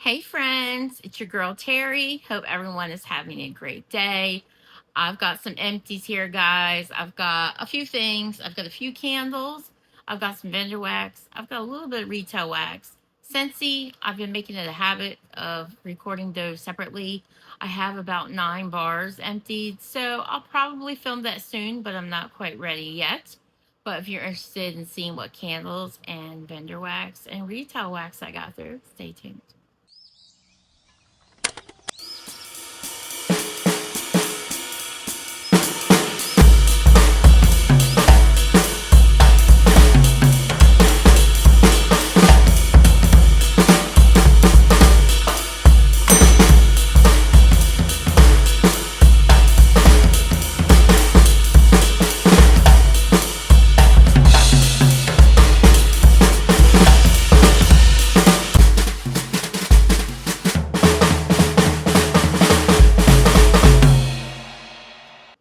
Hey friends, it's your girl Terry. Hope everyone is having a great day. I've got some empties here, guys. I've got a few things. I've got a few candles. I've got some vendor wax. I've got a little bit of retail wax. Scentsy, I've been making it a habit of recording those separately. I have about 9 bars emptied, so I'll probably film that soon, but I'm not quite ready yet. But if you're interested in seeing what candles and vendor wax and retail wax I got through, stay tuned.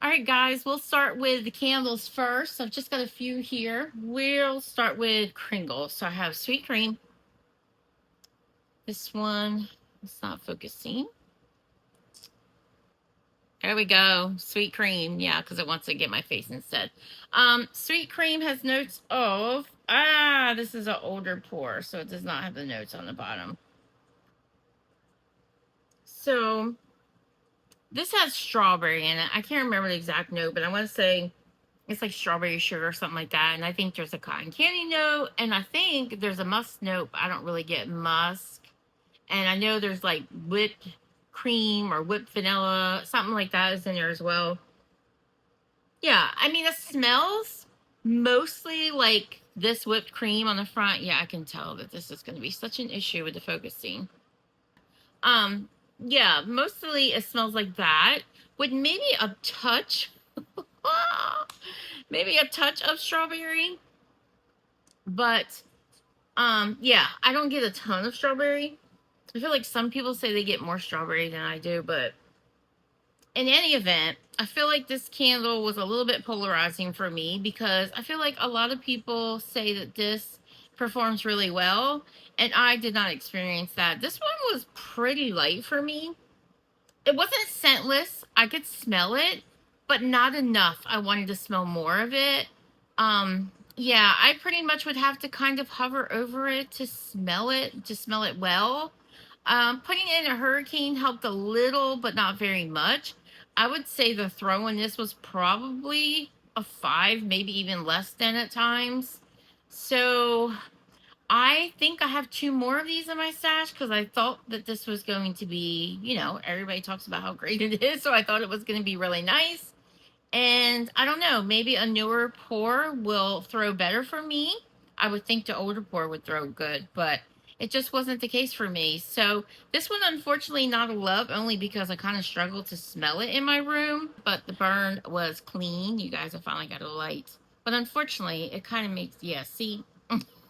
Alright guys, we'll start with the candles first. I've just got a few here. We'll start with Kringle. So I have Sweet Cream. This one is not focusing. There we go. Sweet Cream. Yeah, because it wants to get my face instead. Sweet Cream has notes of... this is an older pour, so it does not have the notes on the bottom. So, this has strawberry in it. I can't remember the exact note, but I want to say... it's like strawberry sugar or something like that. And I think there's a cotton candy note. And I think there's a musk note, but I don't really get musk. And I know there's like whipped cream or whipped vanilla. Something like that is in there as well. Yeah, I mean, it smells mostly like this whipped cream on the front. Yeah, I can tell that this is going to be such an issue with the focusing. Yeah, mostly it smells like that. With maybe a touch... maybe a touch of strawberry, but yeah, I don't get a ton of strawberry. I feel like some people say they get more strawberry than I do, but in any event, I feel like this candle was a little bit polarizing for me because I feel like a lot of people say that this performs really well, and I did not experience that. This one was pretty light for me. It wasn't scentless. I could smell it, but not enough. I wanted to smell more of it. Yeah, I pretty much would have to kind of hover over it to smell it well. Putting it in a hurricane helped a little, but not very much. I would say the throw in this was probably a 5, maybe even less than at times. So I think I have 2 more of these in my stash because I thought that this was going to be, everybody talks about how great it is. So I thought it was going to be really nice. And I don't know, maybe a newer pour will throw better for me. I would think the older pour would throw good, but it just wasn't the case for me. So this one, unfortunately, not a love, only because I kind of struggled to smell it in my room. But the burn was clean. You guys have finally got a light. But unfortunately, it kind of makes, yeah, see,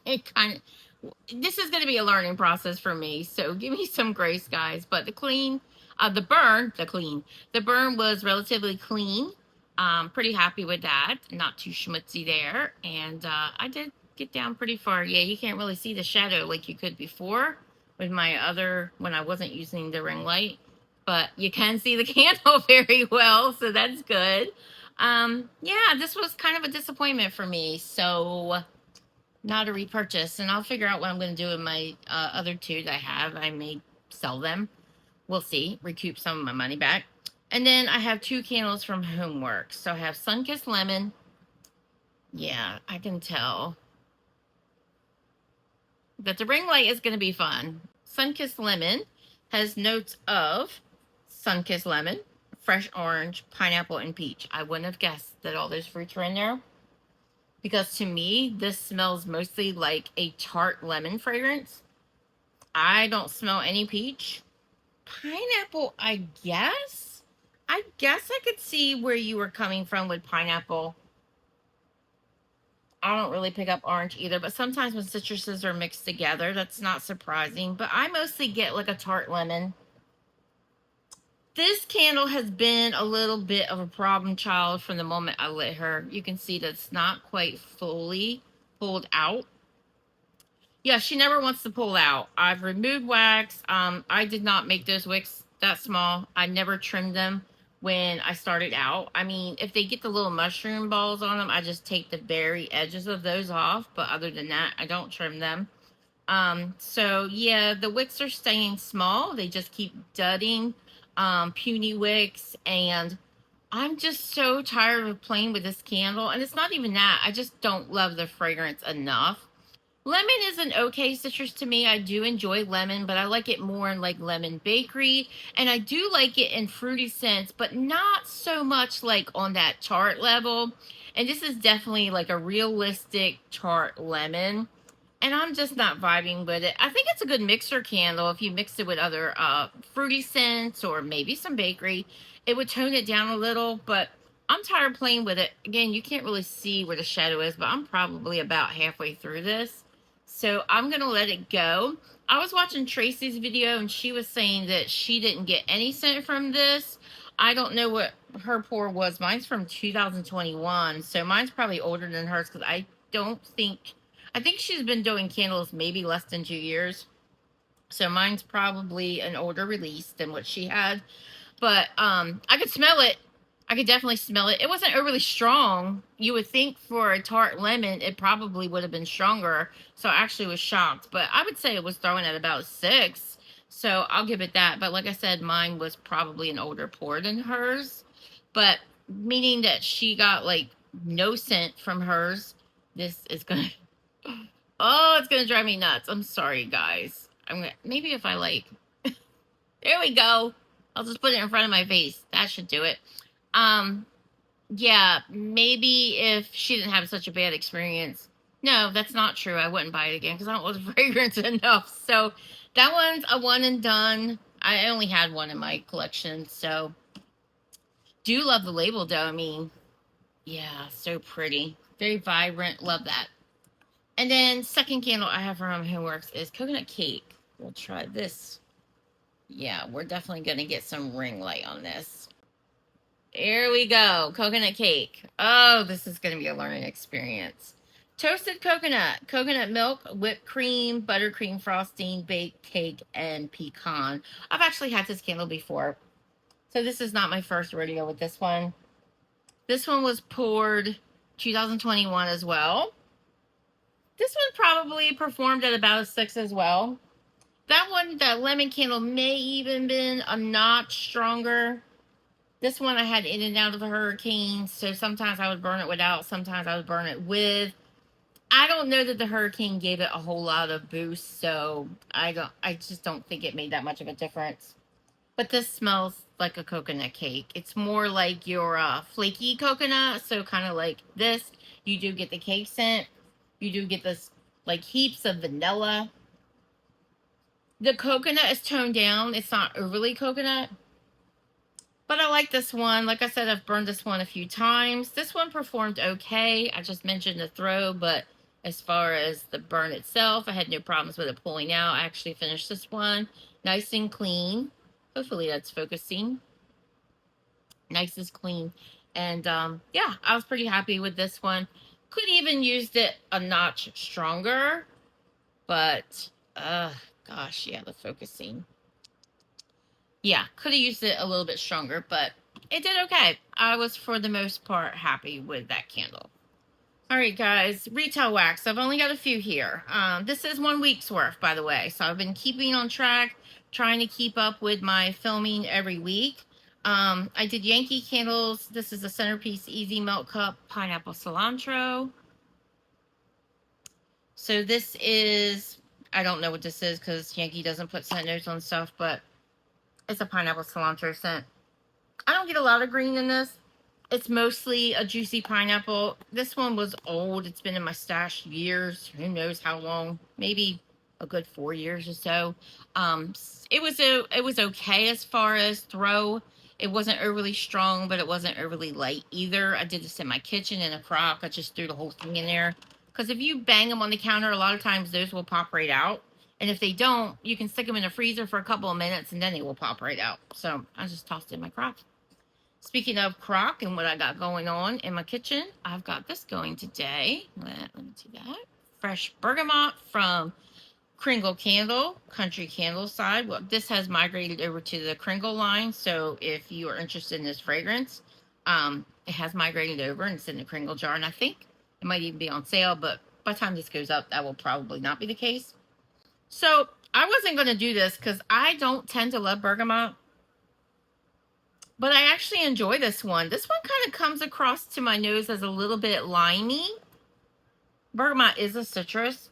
it kind of, this is going to be a learning process for me. So give me some grace, guys. But the burn was relatively clean. Pretty happy with that. Not too schmutzy there. And I did get down pretty far. Yeah, you can't really see the shadow like you could before with my other, when I wasn't using the ring light. But you can see the candle very well, so that's good. Yeah, this was kind of a disappointment for me. So not a repurchase. And I'll figure out what I'm going to do with my other 2 that I have. I may sell them. We'll see. Recoup some of my money back. And then I have 2 candles from HomeWorx. So I have Sunkissed Lemon. Yeah, I can tell that the ring light is going to be fun. Sunkissed Lemon has notes of Sunkissed Lemon, fresh orange, pineapple, and peach. I wouldn't have guessed that all those fruits were in there. Because to me, this smells mostly like a tart lemon fragrance. I don't smell any peach. Pineapple, I guess I could see where you were coming from with pineapple. I don't really pick up orange either, but sometimes when citruses are mixed together, that's not surprising. But I mostly get like a tart lemon. This candle has been a little bit of a problem child from the moment I lit her. You can see that it's not quite fully pulled out. Yeah, she never wants to pull out. I've removed wax. I did not make those wicks that small. I never trimmed them when I started out. I mean, if they get the little mushroom balls on them, I just take the very edges of those off. But other than that, I don't trim them. So yeah, the wicks are staying small. They just keep dudding, puny wicks, and I'm just so tired of playing with this candle. And it's not even that. I just don't love the fragrance enough. Lemon is an okay citrus to me. I do enjoy lemon, but I like it more in like lemon bakery. And I do like it in fruity scents, but not so much like on that tart level. And this is definitely like a realistic tart lemon. And I'm just not vibing with it. I think it's a good mixer candle if you mix it with other fruity scents or maybe some bakery. It would tone it down a little, but I'm tired of playing with it. Again, you can't really see where the shadow is, but I'm probably about halfway through this. So I'm going to let it go. I was watching Tracy's video and she was saying that she didn't get any scent from this. I don't know what her pour was. Mine's from 2021. So mine's probably older than hers because I think she's been doing candles maybe less than 2 years. So mine's probably an older release than what she had. But I could smell it. I could definitely smell it. It wasn't overly strong. You would think for a tart lemon, it probably would have been stronger. So I actually was shocked. But I would say it was throwing at about 6. So I'll give it that. But like I said, mine was probably an older pour than hers. But meaning that she got like no scent from hers. This is going to... Oh, it's going to drive me nuts. I'm sorry, guys. Maybe if I like... There we go. I'll just put it in front of my face. That should do it. Yeah, maybe if she didn't have such a bad experience. No, that's not true. I wouldn't buy it again because I don't love the fragrance enough. So that one's a one and done. I only had one in my collection. So do love the label though. I mean, yeah, so pretty. Very vibrant. Love that. And then second candle I have from HomeWorx is coconut cake. We'll try this. Yeah, we're definitely going to get some ring light on this. Here we go. Coconut cake. Oh, this is going to be a learning experience. Toasted coconut, coconut milk, whipped cream, buttercream frosting, baked cake, and pecan. I've actually had this candle before. So this is not my first rodeo with this one. This one was poured 2021 as well. This one probably performed at about a 6 as well. That one, that lemon candle may even been a notch stronger. This one I had in and out of a hurricane, so sometimes I would burn it without, sometimes I would burn it with. I don't know that the hurricane gave it a whole lot of boost, so I just don't think it made that much of a difference. But this smells like a coconut cake. It's more like your flaky coconut, so kind of like this. You do get the cake scent. You do get this like heaps of vanilla. The coconut is toned down. It's not overly coconut. But I like this one. Like I said, I've burned this one a few times. This one performed okay. I just mentioned the throw, but as far as the burn itself, I had no problems with it pulling out. I actually finished this one nice and clean. Hopefully that's focusing. Nice and clean. And yeah, I was pretty happy with this one. Could even used it a notch stronger. But, gosh, yeah, the focusing. Yeah, could have used it a little bit stronger, but it did okay. I was, for the most part, happy with that candle. All right, guys, retail wax. I've only got a few here. This is 1 week's worth, by the way. So I've been keeping on track, trying to keep up with my filming every week. I did Yankee candles. This is a centerpiece easy melt cup, pineapple cilantro. So this is, I don't know what this is because Yankee doesn't put scent notes on stuff, but it's a pineapple cilantro scent. I don't get a lot of green in this. It's mostly a juicy pineapple. This one was old. It's been in my stash years. Who knows how long? Maybe a good 4 years or so. It was okay as far as throw. It wasn't overly strong, but it wasn't overly light either. I did this in my kitchen in a crock. I just threw the whole thing in there. Because if you bang them on the counter, a lot of times those will pop right out. And if they don't, you can stick them in the freezer for a couple of minutes and then they will pop right out. So I just tossed it in my crock. Speaking of crock and what I got going on in my kitchen, I've got this going today. Let me do that. Fresh bergamot from Kringle candle, country candle side. Well, this has migrated over to the Kringle line. So if you are interested in this fragrance, it has migrated over and it's in the Kringle jar. And I think it might even be on sale, but by the time this goes up, that will probably not be the case. So I wasn't going to do this because I don't tend to love bergamot, but I actually enjoy this one. This one kind of comes across to my nose as a little bit limey. Bergamot is a citrus.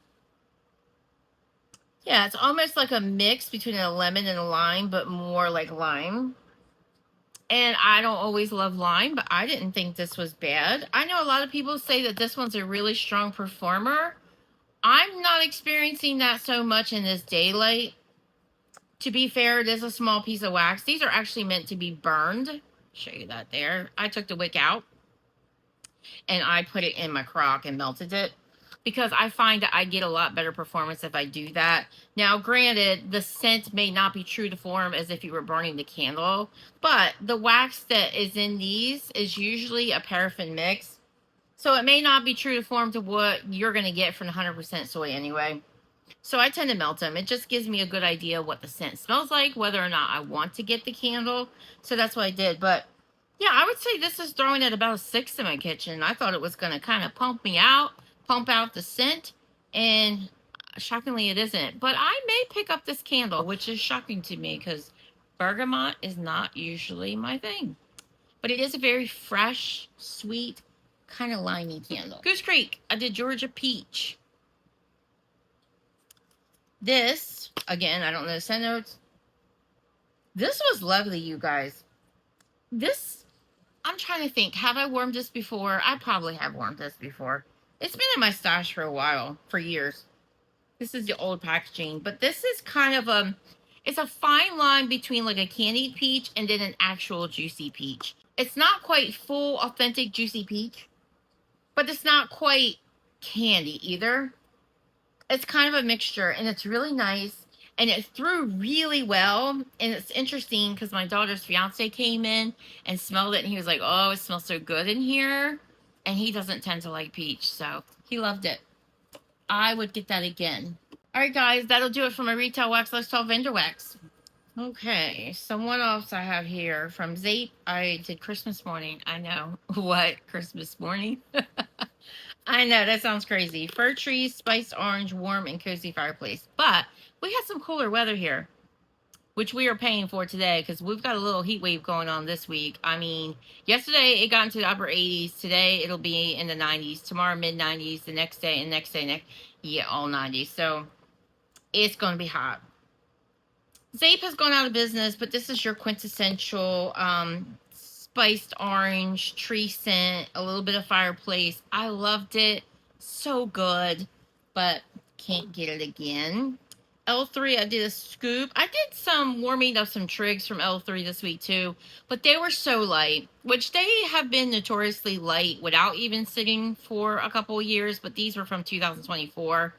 Yeah, it's almost like a mix between a lemon and a lime, but more like lime. And I don't always love lime, but I didn't think this was bad. I know a lot of people say that this one's a really strong performer. I'm not experiencing that so much in this daylight. To be fair, it is a small piece of wax. These are actually meant to be burned. Show you that there. I took the wick out and I put it in my crock and melted it, because I find that I get a lot better performance if I do that. Now, granted, the scent may not be true to form as if you were burning the candle, but the wax that is in these is usually a paraffin mix. So it may not be true to form to what you're going to get from 100% soy anyway. So I tend to melt them. It just gives me a good idea of what the scent smells like, whether or not I want to get the candle. So that's what I did. But yeah, I would say this is throwing at about a 6 in my kitchen. I thought it was going to kind of pump out the scent, and shockingly it isn't. But I may pick up this candle, which is shocking to me because bergamot is not usually my thing. But it is a very fresh, sweet, kind of limey candle. Goose Creek, I did Georgia Peach. This, again, I don't know the scent notes. This was lovely, you guys. This, I'm trying to think, have I warmed this before? I probably have warmed this before. It's been in my stash for a while, for years. This is the old packaging, but this is kind of it's a fine line between like a candied peach and then an actual juicy peach. It's not quite full, authentic juicy peach, but it's not quite candy either. It's kind of a mixture, and it's really nice, and it threw really well. And it's interesting because my daughter's fiance came in and smelled it, and he was like, oh, it smells so good in here. And he doesn't tend to like peach, so he loved it. I would get that again. All right, guys, that'll do it for my retail wax lifestyle vendor wax. Okay, someone else I have here from Zeep. I did Christmas morning. I know. What? Christmas morning? I know, that sounds crazy. Fir trees, spiced orange, warm and cozy fireplace. But we had some cooler weather here, which we are paying for today because we've got a little heat wave going on this week. I mean, yesterday it got into the upper 80s. Today it'll be in the 90s. Tomorrow mid-90s. The next day and next day, yeah, all 90s. So it's going to be hot. Zeep has gone out of business, but this is your quintessential spiced orange tree scent, a little bit of fireplace. I loved it. So good, but can't get it again. L3, I did a scoop. I did some warming of some trigs from L3 this week too, but they were so light, which they have been notoriously light without even sitting for a couple of years, but these were from 2024.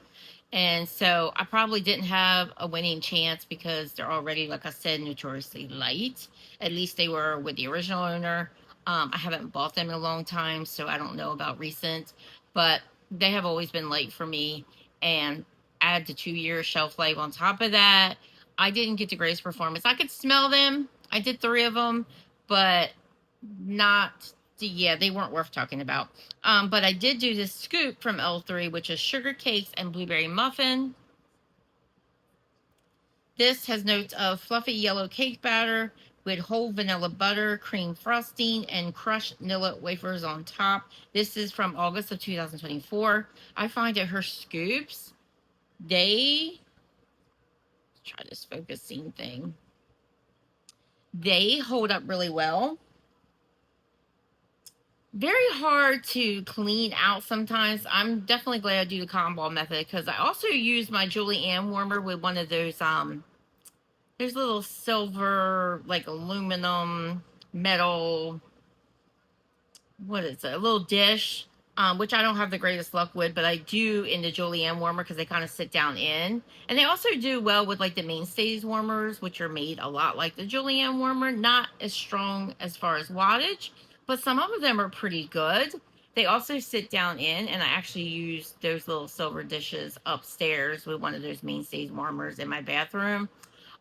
And so I probably didn't have a winning chance because they're already, like I said, notoriously light. At least they were with the original owner. I haven't bought them in a long time, so I don't know about recent. But they have always been light for me. And add the 2-year shelf life on top of that. I didn't get the greatest performance. I could smell them. I did 3 of them, but not... yeah, they weren't worth talking about. But I did do this scoop from L3, which is sugar cakes and blueberry muffin. This has notes of fluffy yellow cake batter with whole vanilla butter, cream frosting, and crushed vanilla wafers on top. This is from August of 2024. I find that her scoops, they... try this focusing thing. They hold up really well. Very hard to clean out sometimes. I'm definitely glad I do the cotton ball method because I also use my Julienne warmer with one of those there's little silver, like aluminum, metal, what is it, a little dish, which I don't have the greatest luck with, but I do in the Julienne warmer because they kind of sit down in. And they also do well with like the Mainstays warmers, which are made a lot like the Julienne warmer, not as strong as far as wattage, but some of them are pretty good. They also sit down in, and I actually use those little silver dishes upstairs with one of those mainstays warmers in my bathroom.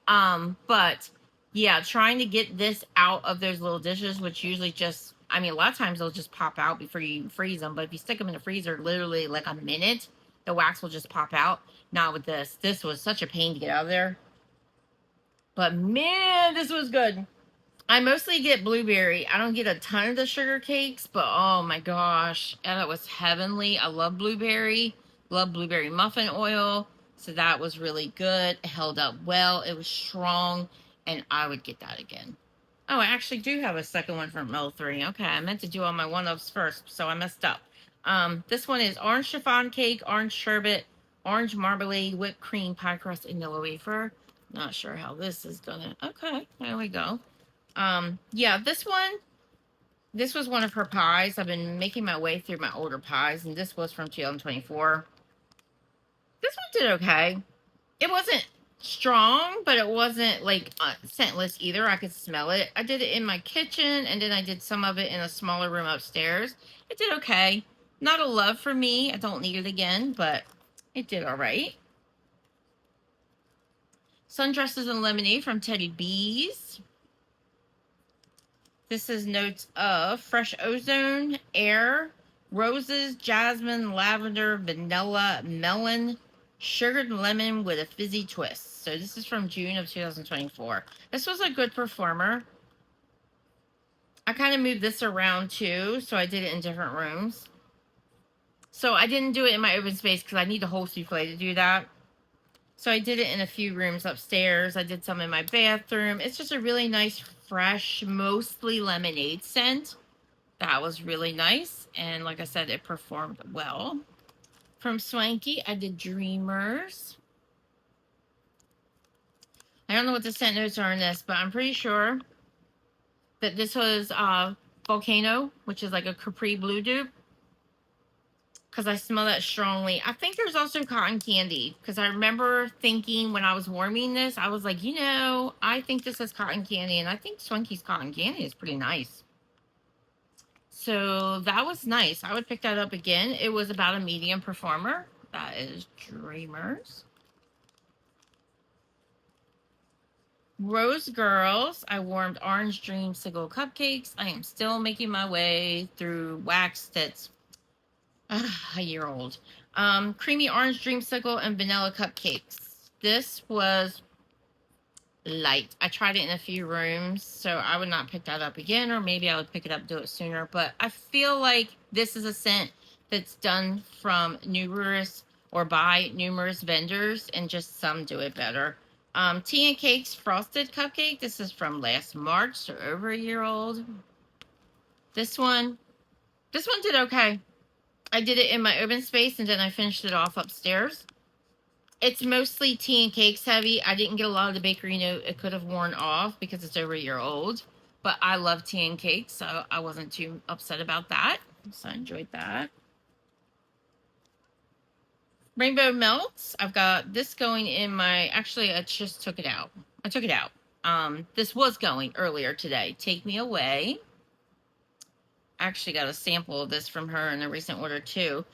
But yeah, trying to get this out of those little dishes, which usually just, I mean, a lot of times they'll just pop out before you even freeze them. But if you stick them in the freezer literally like a minute, the wax will just pop out. Not with this. This was such a pain to get out of there. But man, this was good. I mostly get blueberry. I don't get a ton of the sugar cakes, but oh my gosh, that was heavenly. I love blueberry muffin oil. So that was really good. It held up well. It was strong, and I would get that again. Oh, I actually do have a second one from L3. Okay, I meant to do all my one-ups first, so I messed up. This one is orange chiffon cake, orange sherbet, orange marmalade, whipped cream, pie crust, and vanilla wafer. Not sure how this is gonna. Okay, there we go. Yeah, this was one of her pies. I've been making my way through my older pies, and this was from 2024. This one did okay. It wasn't strong, but it wasn't like scentless either. I could smell it. I did it in my kitchen, and then I did some of it in a smaller room upstairs. It did okay. Not a love for me. I don't need it again, but it did all right. Sundresses and Lemonade from Teddy B's. This is notes of fresh ozone, air, roses, jasmine, lavender, vanilla, melon, sugared lemon with a fizzy twist. So this is from June of 2024. This was a good performer. I kind of moved this around too, so I did it in different rooms. So I didn't do it in my open space because I need a whole souffle to do that. So I did it in a few rooms upstairs. I did some in my bathroom. It's just a really nice, fresh, mostly lemonade scent. That was really nice. And like I said, it performed well. From Swanky, I did Dreamers. I don't know what the scent notes are in this, but I'm pretty sure that this was Volcano, which is like a Capri Blue dupe. Because I smell that strongly. I think there's also cotton candy. Because I remember thinking when I was warming this, I was like, you know, I think this is cotton candy. And I think Swanky's cotton candy is pretty nice. So that was nice. I would pick that up again. It was about a medium performer. That is Dreamers. Rose Girls. I warmed Orange Dreamsicle cupcakes. I am still making my way through wax that's a year old. Creamy orange dreamsicle and vanilla cupcakes. This was light. I tried it in a few rooms, so I would not pick that up again, or maybe I would pick it up, do it sooner. But I feel like this is a scent that's done from numerous or by numerous vendors, and just some do it better. Tea and Cakes Frosted Cupcake. This is from last March, so over a year old. This one did okay. I did it in my open space, and then I finished it off upstairs. It's mostly tea and cakes heavy. I didn't get a lot of the bakery note. It could have worn off because it's over a year old. But I love tea and cakes, so I wasn't too upset about that. So I enjoyed that. Rainbow Melts. I've got this going in my... Actually, I just took it out. I took it out. This was going earlier today. Take Me Away. Actually got a sample of this from her in a recent order too.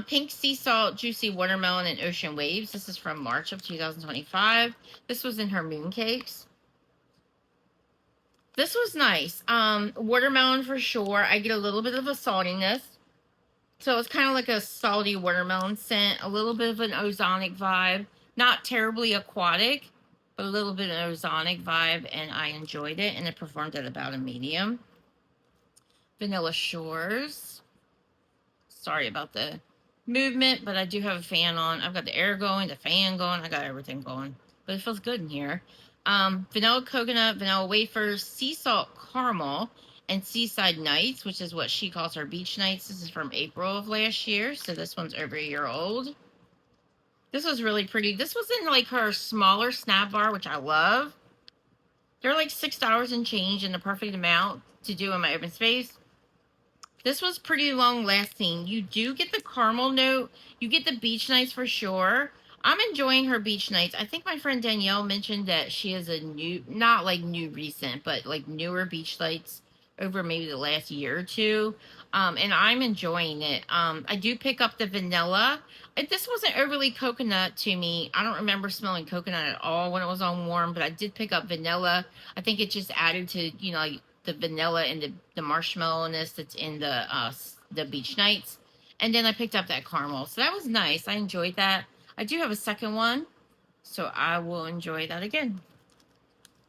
Pink Sea Salt, Juicy Watermelon, and Ocean Waves. This is from March of 2025. This was in her moon cakes. This was nice. Watermelon for sure. I get a little bit of a saltiness. So it's kind of like a salty watermelon scent. A little bit of an ozonic vibe. Not terribly aquatic, but a little bit of an ozonic vibe. And I enjoyed it. And it performed at about a medium. Vanilla Shores. Sorry about the movement, but I do have a fan on. I've got the air going, the fan going. I got everything going. But it feels good in here. Vanilla Coconut, Vanilla Wafers, Sea Salt Caramel, and Seaside Nights, which is what she calls her beach nights. This is from April of last year, so this one's over a year old. This was really pretty. This was in like her smaller snap bar, which I love. They're like $6 and change, and the perfect amount to do in my open space. This was pretty long lasting. You do get the caramel note. You get the beach nights for sure. I'm enjoying her beach nights. I think my friend Danielle mentioned that she has a new, not like new recent, but like newer beach nights over maybe the last year or two. And I'm enjoying it. I do pick up the vanilla. This wasn't overly coconut to me. I don't remember smelling coconut at all when it was on warm, but I did pick up vanilla. I think it just added to, you know, like the vanilla and the marshmallowness that's in the beach nights. And then I picked up that caramel. So that was nice. I enjoyed that. I do have a second one, so I will enjoy that again.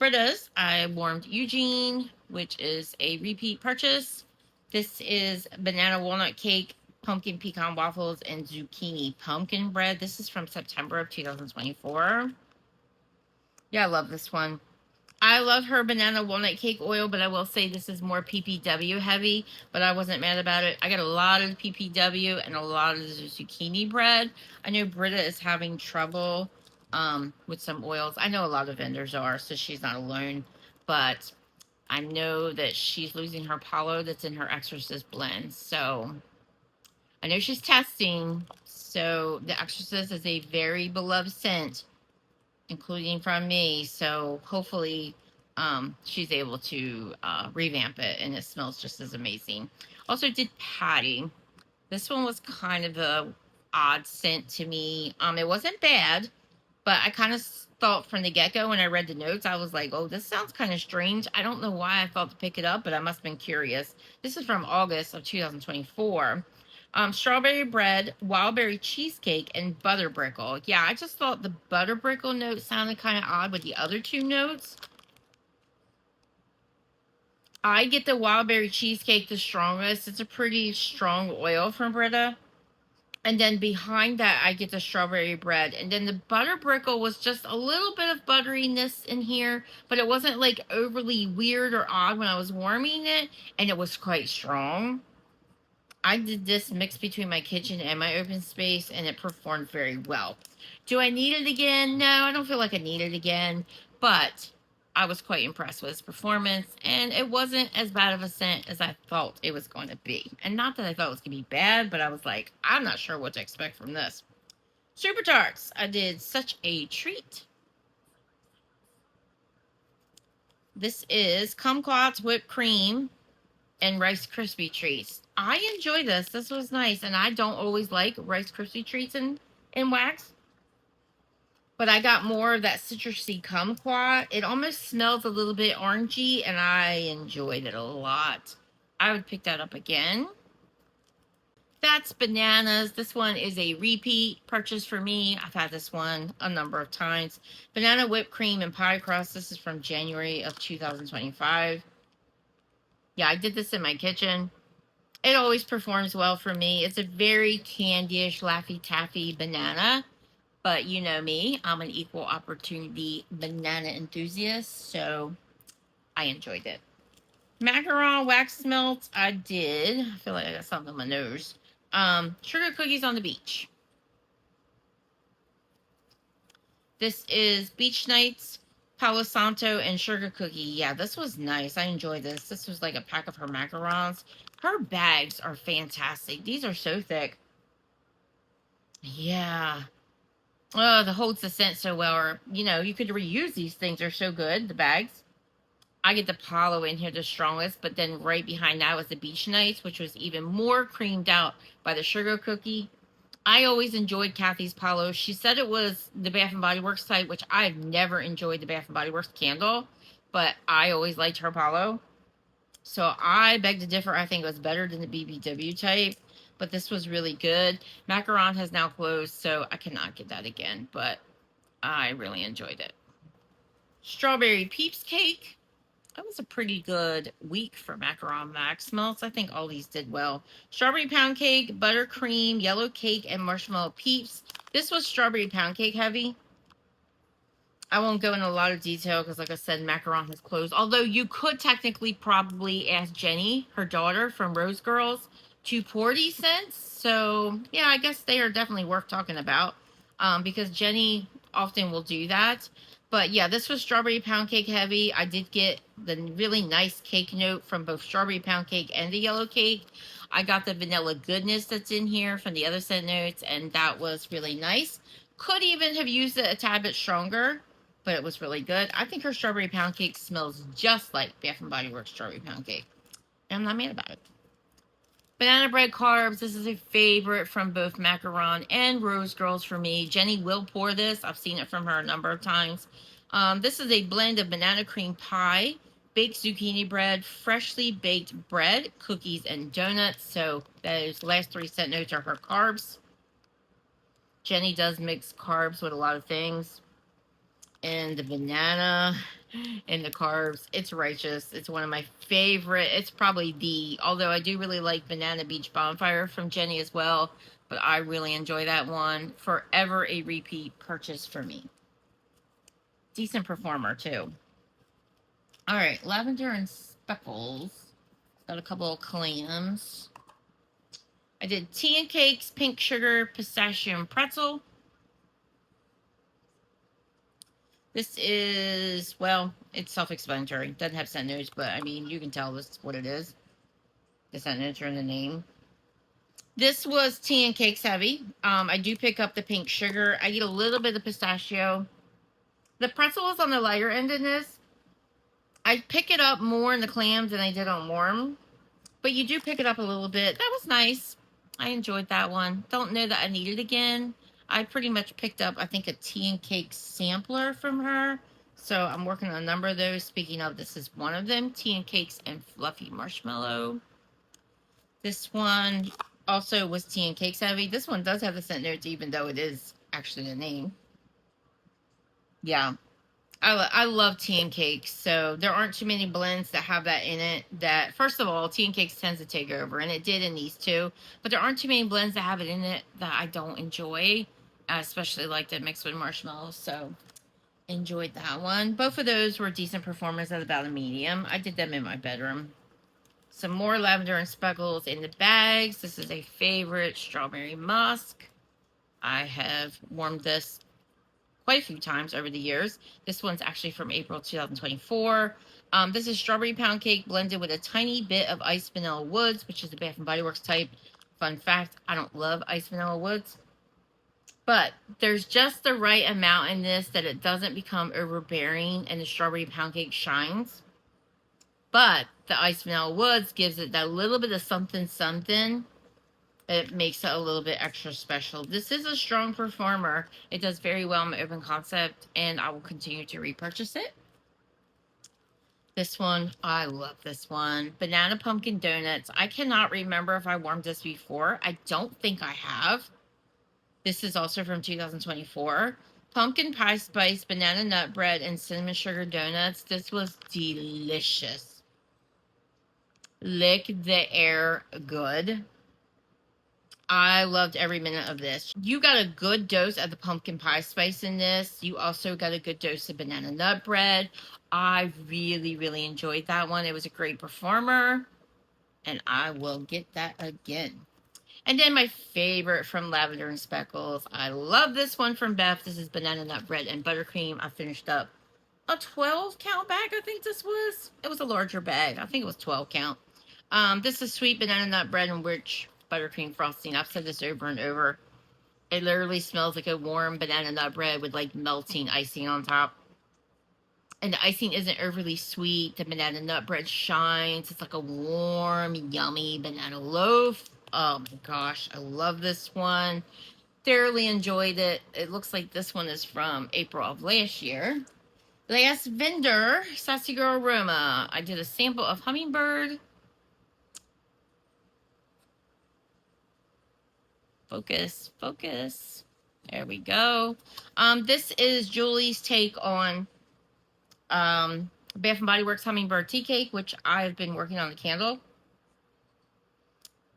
Britta's, I warmed Eugene, which is a repeat purchase. This is banana walnut cake, pumpkin pecan waffles, and zucchini pumpkin bread. This is from September of 2024. Yeah, I love this one. I love her banana walnut cake oil, but I will say this is more PPW heavy, but I wasn't mad about it. I got a lot of the PPW and a lot of the zucchini bread. I know Britta is having trouble with some oils. I know a lot of vendors are, so she's not alone, but I know that she's losing her Palo that's in her Exorcist blend. So I know she's testing. So the Exorcist is a very beloved scent, including from me. So hopefully she's able to revamp it and it smells just as amazing. Also did Patty. This one was kind of a odd scent to me. It wasn't bad, but I kind of thought from the get-go when I read the notes, I was like, oh, this sounds kind of strange. I don't know why I thought to pick it up, but I must have been curious. This is from August of 2024. Strawberry bread, wildberry cheesecake, and butter brickle. Yeah, I just thought the butter brickle note sounded kind of odd with the other two notes. I get the wildberry cheesecake the strongest. It's a pretty strong oil from Britta. And then behind that, I get the strawberry bread. And then the butter brickle was just a little bit of butteriness in here, but it wasn't like overly weird or odd when I was warming it. And it was quite strong. I did this mix between my kitchen and my open space, and it performed very well. Do I need it again? No, I don't feel like I need it again, but I was quite impressed with its performance, and it wasn't as bad of a scent as I thought it was going to be. And not that I thought it was going to be bad, but I was like, I'm not sure what to expect from this. Super Tarts. I did Such a Treat. This is kumquats, whipped cream, and Rice Krispie treats. I enjoy this. This was nice, and I don't always like Rice Krispie treats in wax, but I got more of that citrusy kumquat. It almost smells a little bit orangey, and I enjoyed it a lot. I would pick that up again. That's bananas. This one is a repeat purchase for me. I've had this one a number of times. Banana whipped cream and pie crust. This is from January of 2025. Yeah, I did this in my kitchen. It always performs well for me. It's a very candyish, Laffy Taffy banana. But you know me, I'm an equal opportunity banana enthusiast, so I enjoyed it. Macaron Wax Melts, I did. I feel like I got something on my nose. Sugar cookies on the beach. This is Beach Nights, Palo Santo, and Sugar Cookie. Yeah, this was nice. I enjoyed this. This was like a pack of her macarons. Her bags are fantastic. These are so thick. Yeah. Oh, the holds the scent so well. Or, you know, you could reuse these things. They're so good, the bags. I get the Palo in here the strongest, but then right behind that was the Beach Nights, which was even more creamed out by the Sugar Cookie. I always enjoyed Kathy's Palo. She said it was the Bath & Body Works type, which I've never enjoyed the Bath & Body Works candle, but I always liked her Palo. So I beg to differ. I think it was better than the BBW type, but this was really good. Macaron has now closed, so I cannot get that again, but I really enjoyed it. Strawberry Peeps Cake. That was a pretty good week for Macaron Wax Melts. I think all these did well. Strawberry Pound Cake, Buttercream, Yellow Cake, and Marshmallow Peeps. This was Strawberry Pound Cake heavy. I won't go into a lot of detail because, like I said, Macaron has closed. Although you could technically probably ask Jenny, her daughter from Rose Girls, to pour these scents. So, yeah, I guess they are definitely worth talking about because Jenny often will do that. But, yeah, this was Strawberry Pound Cake heavy. I did get the really nice cake note from both Strawberry Pound Cake and the Yellow Cake. I got the vanilla goodness that's in here from the other scent notes, and that was really nice. Could even have used it a tad bit stronger, but it was really good. I think her Strawberry Pound Cake smells just like Bath & Body Works Strawberry Pound Cake. And I'm not mad about it. Banana bread carbs. This is a favorite from both Macaron and Rose Girls for me. Jenny will pour this. I've seen it from her a number of times. This is a blend of banana cream pie, baked zucchini bread, freshly baked bread, cookies, and donuts. So those last 3 cent notes are her carbs. Jenny does mix carbs with a lot of things. And the banana and the carbs, it's righteous. It's one of my favorite. It's probably although I do really like Banana Beach Bonfire from Jenny as well, but I really enjoy that one. Forever a repeat purchase for me. Decent performer too. All right, Lavender and Speckles. Got a couple of clams. I did tea and cakes, pink sugar, pistachio, and pretzel. This is, well, it's self-explanatory. Doesn't have scent notes, but I mean, you can tell this is what it is. The scent notes are in the name. This was tea and cakes heavy. I do pick up the pink sugar. I get a little bit of pistachio. The pretzel is on the lighter end in this. I pick it up more in the clams than I did on warm. But you do pick it up a little bit. That was nice. I enjoyed that one. Don't know that I need it again. I pretty much picked up, I think, a tea and cake sampler from her. So I'm working on a number of those. Speaking of, this is one of them. Tea and cakes and fluffy marshmallow. This one also was tea and cakes heavy. This one does have the scent notes, even though it is actually the name. Yeah. I love tea and cakes, so there aren't too many blends that have that in it. That, first of all, tea and cakes tends to take over, and it did in these two. But there aren't too many blends that have it in it that I don't enjoy, especially like the mixed with marshmallows. So enjoyed that one. Both of those were decent performers at about a medium. I did them in my bedroom. Some more Lavender and Speckles in the bags. This is a favorite, strawberry musk. I have warmed this quite a few times over the years. This one's actually from April 2024. This is strawberry pound cake blended with a tiny bit of iced vanilla woods, which is the Bath & Body Works type. Fun fact, I don't love iced vanilla woods. But there's just the right amount in this that it doesn't become overbearing and the strawberry pound cake shines. But the iced vanilla woods gives it that little bit of something something. It makes it a little bit extra special. This is a strong performer. It does very well in my open concept, and I will continue to repurchase it. This one, I love this one. Banana pumpkin donuts. I cannot remember if I warmed this before. I don't think I have. This is also from 2024. Pumpkin pie spice, banana nut bread, and cinnamon sugar donuts. This was delicious. Lick the air good. I loved every minute of this. You got a good dose of the pumpkin pie spice in this. You also got a good dose of banana nut bread. I really, really enjoyed that one. It was a great performer, and I will get that again. And then my favorite from Lavender and Speckles. I love this one from Beth. This is banana nut bread and buttercream. I finished up a 12 count bag, I think this was. It was a larger bag. I think it was 12 count. This is sweet banana nut bread and rich buttercream frosting. I've said this over and over. It literally smells like a warm banana nut bread with like melting icing on top. And the icing isn't overly sweet. The banana nut bread shines. It's like a warm, yummy banana loaf. Oh my gosh, I love this one. Thoroughly enjoyed it. It looks like this one is from April of last year. Last vendor, Sassy Girl Aroma. I did a sample of Hummingbird. Focus, focus. There we go. This is Julie's take on Bath & Body Works Hummingbird Tea Cake, which I've been working on the candle.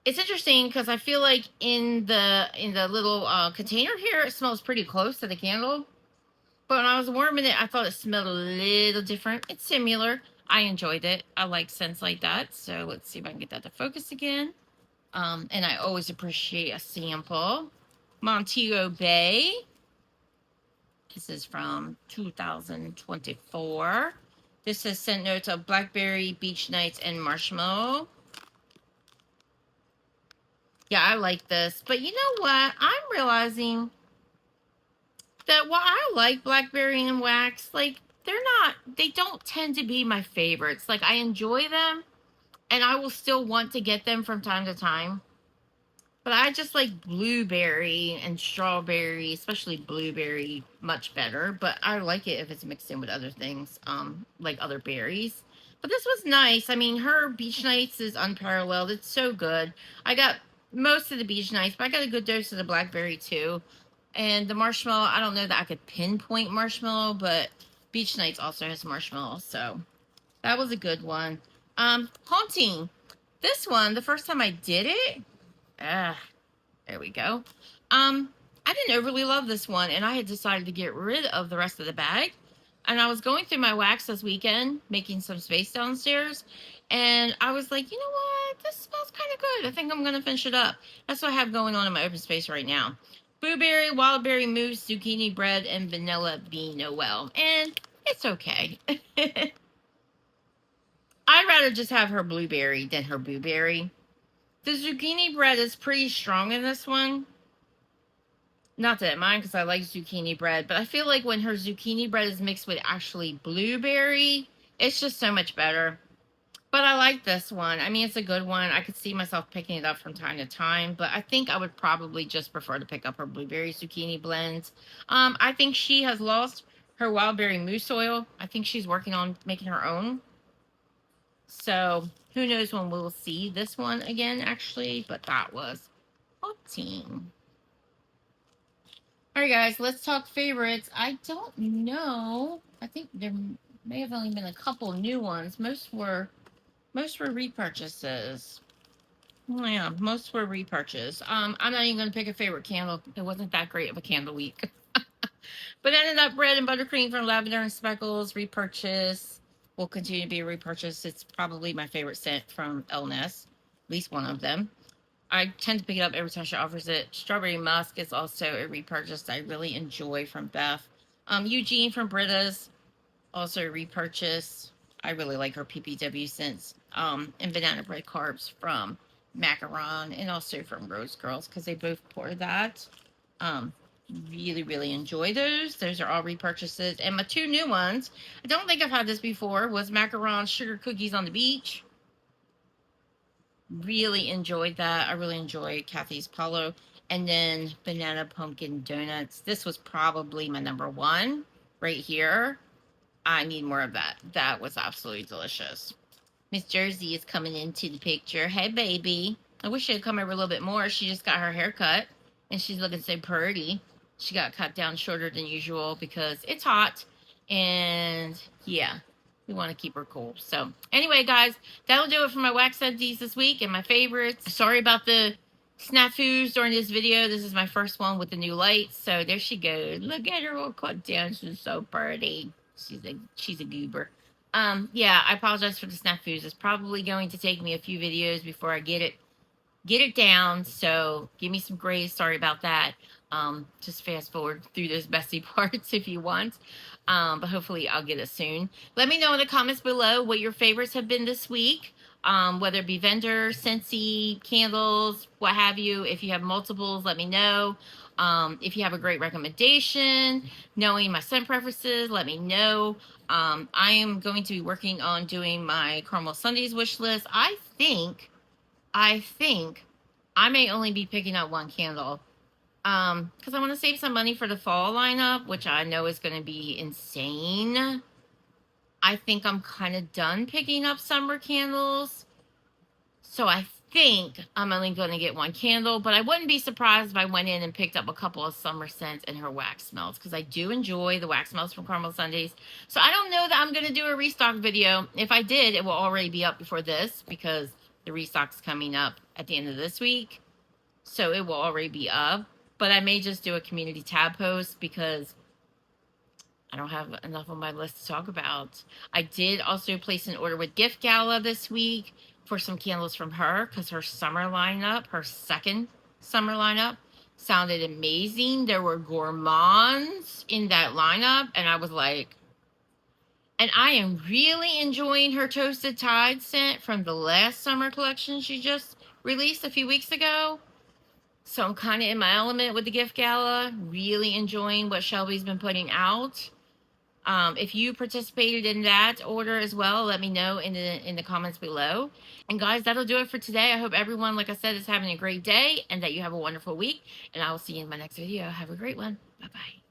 It's interesting because I feel like in the little container here, it smells pretty close to the candle. But when I was warming it, I thought it smelled a little different. It's similar. I enjoyed it. I like scents like that. So let's see if I can get that to focus again. And I always appreciate a sample. Montego Bay. This is from 2024. This is scent notes of blackberry, beach nights, and marshmallow. Yeah, I like this. But you know what? I'm realizing that while I like blackberry and wax, like, they don't tend to be my favorites. Like, I enjoy them, and I will still want to get them from time to time. But I just like blueberry and strawberry, especially blueberry, much better. But I like it if it's mixed in with other things, like other berries. But this was nice. I mean, her beach nights is unparalleled. It's so good. I got most of the beach nights, but I got a good dose of the blackberry too. And the marshmallow, I don't know that I could pinpoint marshmallow, but beach nights also has marshmallow. So that was a good one. Haunting. This one, the first time I did it, there we go. I didn't overly love this one, and I had decided to get rid of the rest of the bag. And I was going through my wax this weekend, making some space downstairs, and I was like, you know what? This smells kind of good. I think I'm gonna finish it up. That's what I have going on in my open space right now. Blueberry, wild berry mousse, zucchini bread, and vanilla bean Noel. And it's okay. I'd rather just have her blueberry than her blueberry. The zucchini bread is pretty strong in this one. Not that I mind because I like zucchini bread, but I feel like when her zucchini bread is mixed with actually blueberry, it's just so much better. But I like this one. I mean, it's a good one. I could see myself picking it up from time to time, but I think I would probably just prefer to pick up her blueberry zucchini blend. I think she has lost her wild berry mousse oil. I think she's working on making her own. So who knows when we'll see this one again, actually, but that was 14. All right, guys, let's talk favorites. I don't know. I think there may have only been a couple new ones. Most were repurchases. Yeah, most were repurchases. I'm not even gonna pick a favorite candle. It wasn't that great of a candle week. But ended up bread and buttercream from Lavender and Speckles repurchase. Will continue to be a repurchase. It's probably my favorite scent from Elness, at least one of them. I tend to pick it up every time she offers it. Strawberry Musk is also a repurchase I really enjoy from Beth. Eugene from Britta's, also a repurchase. I really like her PPW scents. And Banana Bread Carbs from Macaron and also from Rose Girls because they both pour that. Really, really enjoy those. Those are all repurchases. And my two new ones, I don't think I've had this before, was Macaron Sugar Cookies on the Beach. Really enjoyed that. I really enjoyed Kathy's Palo. And then Banana Pumpkin Donuts. This was probably my number one right here. I need more of that. That was absolutely delicious. Miss Jersey is coming into the picture. Hey, baby. I wish she had come over a little bit more. She just got her hair cut, and she's looking so pretty. She got cut down shorter than usual because it's hot. And, yeah, we want to keep her cool. So, anyway, guys, that'll do it for my wax empties this week and my favorites. Sorry about the snafus during this video. This is my first one with the new lights. So, there she goes. Look at her all cut down. She's so pretty. She's a goober. Yeah, I apologize for the snafus. It's probably going to take me a few videos before I get it down. So give me some grace. Sorry about that. Just fast forward through those messy parts if you want. But hopefully I'll get it soon. Let me know in the comments below what your favorites have been this week. Whether it be vendor, Scentsy, candles, what have you. If you have multiples, let me know. If you have a great recommendation, knowing my scent preferences, let me know. I am going to be working on doing my caramel sundaes wish list. I think I may only be picking up one candle. Because I want to save some money for the fall lineup, which I know is going to be insane. I think I'm kind of done picking up summer candles. So I think I'm only going to get one candle, but I wouldn't be surprised if I went in and picked up a couple of summer scents and her wax melts, because I do enjoy the wax melts from Caramel Sundaes. So I don't know that I'm going to do a restock video. If I did, it will already be up before this, because the restock's coming up at the end of this week. So it will already be up. But I may just do a community tab post because I don't have enough on my list to talk about. I did also place an order with Gift Gala this week for some candles from her, because her summer lineup, her second summer lineup, sounded amazing. There were gourmands in that lineup, and I was like, and I am really enjoying her Toasted Tide scent from the last summer collection she just released a few weeks ago. So I'm kind of in my element with the Gift Gala, really enjoying what Shelby's been putting out. If you participated in that order as well, let me know in the comments below. And guys, that'll do it for today. I hope everyone, like I said, is having a great day and that you have a wonderful week. And I will see you in my next video. Have a great one. Bye bye.